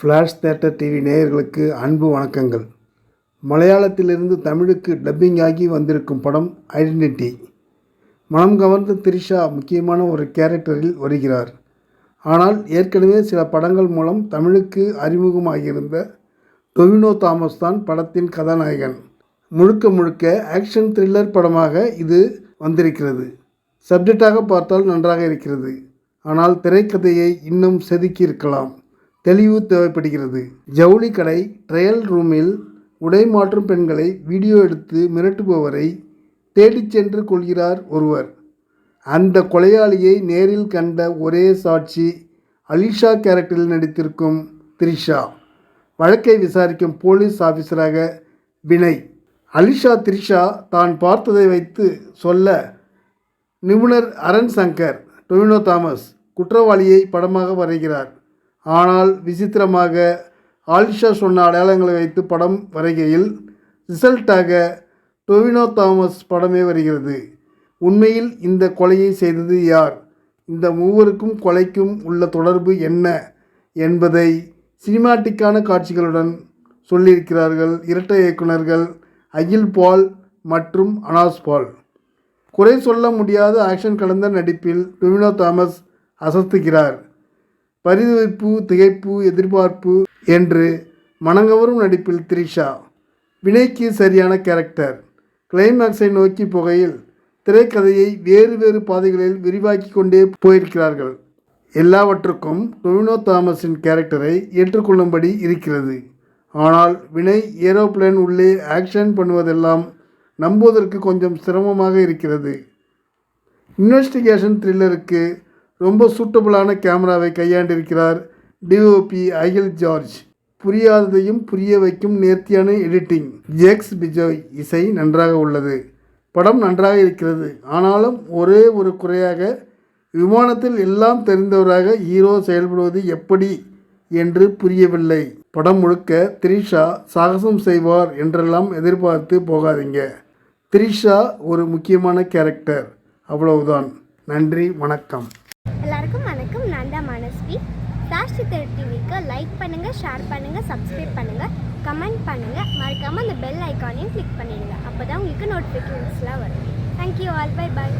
Flash theatre TV நேயர்களுக்கு அன்பு வணக்கங்கள். மலையாளத்திலிருந்து தமிழுக்கு டப்பிங் ஆகி வந்திருக்கும் படம் ஐடென்டிட்டி. மனம் கவர்ந்த த்ரிஷா முக்கியமான ஒரு கேரக்டரில் வருகிறார். ஆனால் ஏற்கனவே சில படங்கள் மூலம் தமிழுக்கு அறிமுகமாகியிருந்த டொவினோ தாமஸ் தான் படத்தின் கதாநாயகன். முழுக்க முழுக்க ஆக்ஷன் த்ரில்லர் படமாக இது வந்திருக்கிறது. சப்ஜெக்டாக பார்த்தால் நன்றாக இருக்கிறது. ஆனால் திரைக்கதையை இன்னும் செதுக்கி இருக்கலாம். தெளிவு தேவைப்படுகிறது. ஜவுளி கடை ட்ரையல் ரூமில் உடை மாற்றும் பெண்களை வீடியோ எடுத்து மிரட்டுபவரை தேடிச் சென்று கொள்கிறார் ஒருவர். அந்த கொலையாளியை நேரில் கண்ட ஒரே சாட்சி அலிஷா கேரக்டரில் நடித்திருக்கும் த்ரிஷா. வழக்கை விசாரிக்கும் போலீஸ் ஆஃபீஸராக வினய். அலிஷா த்ரிஷா தான் பார்த்ததை வைத்து சொல்ல நிபுணர் அரண் சங்கர் டொவினோ தாமஸ் குற்றவாளியை படமாக வரைகிறார். ஆனால் விசித்திரமாக ஆலிஷா சொன்ன அடையாளங்களை வைத்து படம் வரைகையில் ரிசல்ட்டாக டொவினோ தாமஸ் படமே வருகிறது. உண்மையில் இந்த கொலையை செய்தது யார்? இந்த மூவருக்கும் கொலைக்கும் உள்ள தொடர்பு என்ன என்பதை சினிமாட்டிக்கான காட்சிகளுடன் சொல்லியிருக்கிறார்கள் இரட்டை இயக்குநர்கள் அகில் பால் மற்றும் அனாஸ் பால். குறை சொல்ல முடியாத ஆக்ஷன் கலந்த நடிப்பில் டொவினோ தாமஸ் அசத்துகிறார். பரிதவிப்பு, திகைப்பு, எதிர்பார்ப்பு என்று மனங்கவரும் நடிப்பில் த்ரிஷா. வினய்க்கு சரியான கேரக்டர். கிளைமேக்ஸை நோக்கி போகையில் திரைக்கதையை வேறு வேறு பாதைகளில் விரிவாக்கி கொண்டே போயிருக்கிறார்கள். எல்லாவற்றுக்கும் டொவினோ தாமஸின் கேரக்டரை ஏற்றுக்கொள்ளும்படி இருக்கிறது. ஆனால் வினய் ஏரோப்ளேன் உள்ளே ஆக்ஷன் பண்ணுவதெல்லாம் நம்புவதற்கு கொஞ்சம் சிரமமாக இருக்கிறது. இன்வெஸ்டிகேஷன் த்ரில்லருக்கு ரொம்ப சூட்டபுளான கேமராவை கையாண்டிருக்கிறார் டிஓபி அகில் ஜார்ஜ். புரியாததையும் புரிய வைக்கும் நேர்த்தியான எடிட்டிங். ஜேக்ஸ் பிஜோய் இசை நன்றாக உள்ளது. படம் நன்றாக இருக்கிறது. ஆனாலும் ஒரே ஒரு குறையாக விமானத்தில் எல்லாம் தெரிந்தவராக ஹீரோ செயல்படுவது எப்படி என்று புரியவில்லை. படம் முழுக்க த்ரிஷா சாகசம் செய்வார் என்றெல்லாம் எதிர்பார்த்து போகாதீங்க. த்ரிஷா ஒரு முக்கியமான கேரக்டர், அவ்வளவுதான். நன்றி, வணக்கம். எல்லாருக்கும் வணக்கம். நான் தான் மனஸ்வி. ஃப்ளாஷ் தியேட்டர் டிவிக்கு லைக் பண்ணுங்கள், ஷேர் பண்ணுங்கள், சப்ஸ்கிரைப் பண்ணுங்கள், கமெண்ட் பண்ணுங்கள். மறக்காமல் அந்த பெல் ஐக்கானையும் கிளிக் பண்ணிடுங்க. அப்போ தான் உங்களுக்கு நோட்டிஃபிகேஷன்ஸ்லாம் வரும். Thank you all. Bye bye.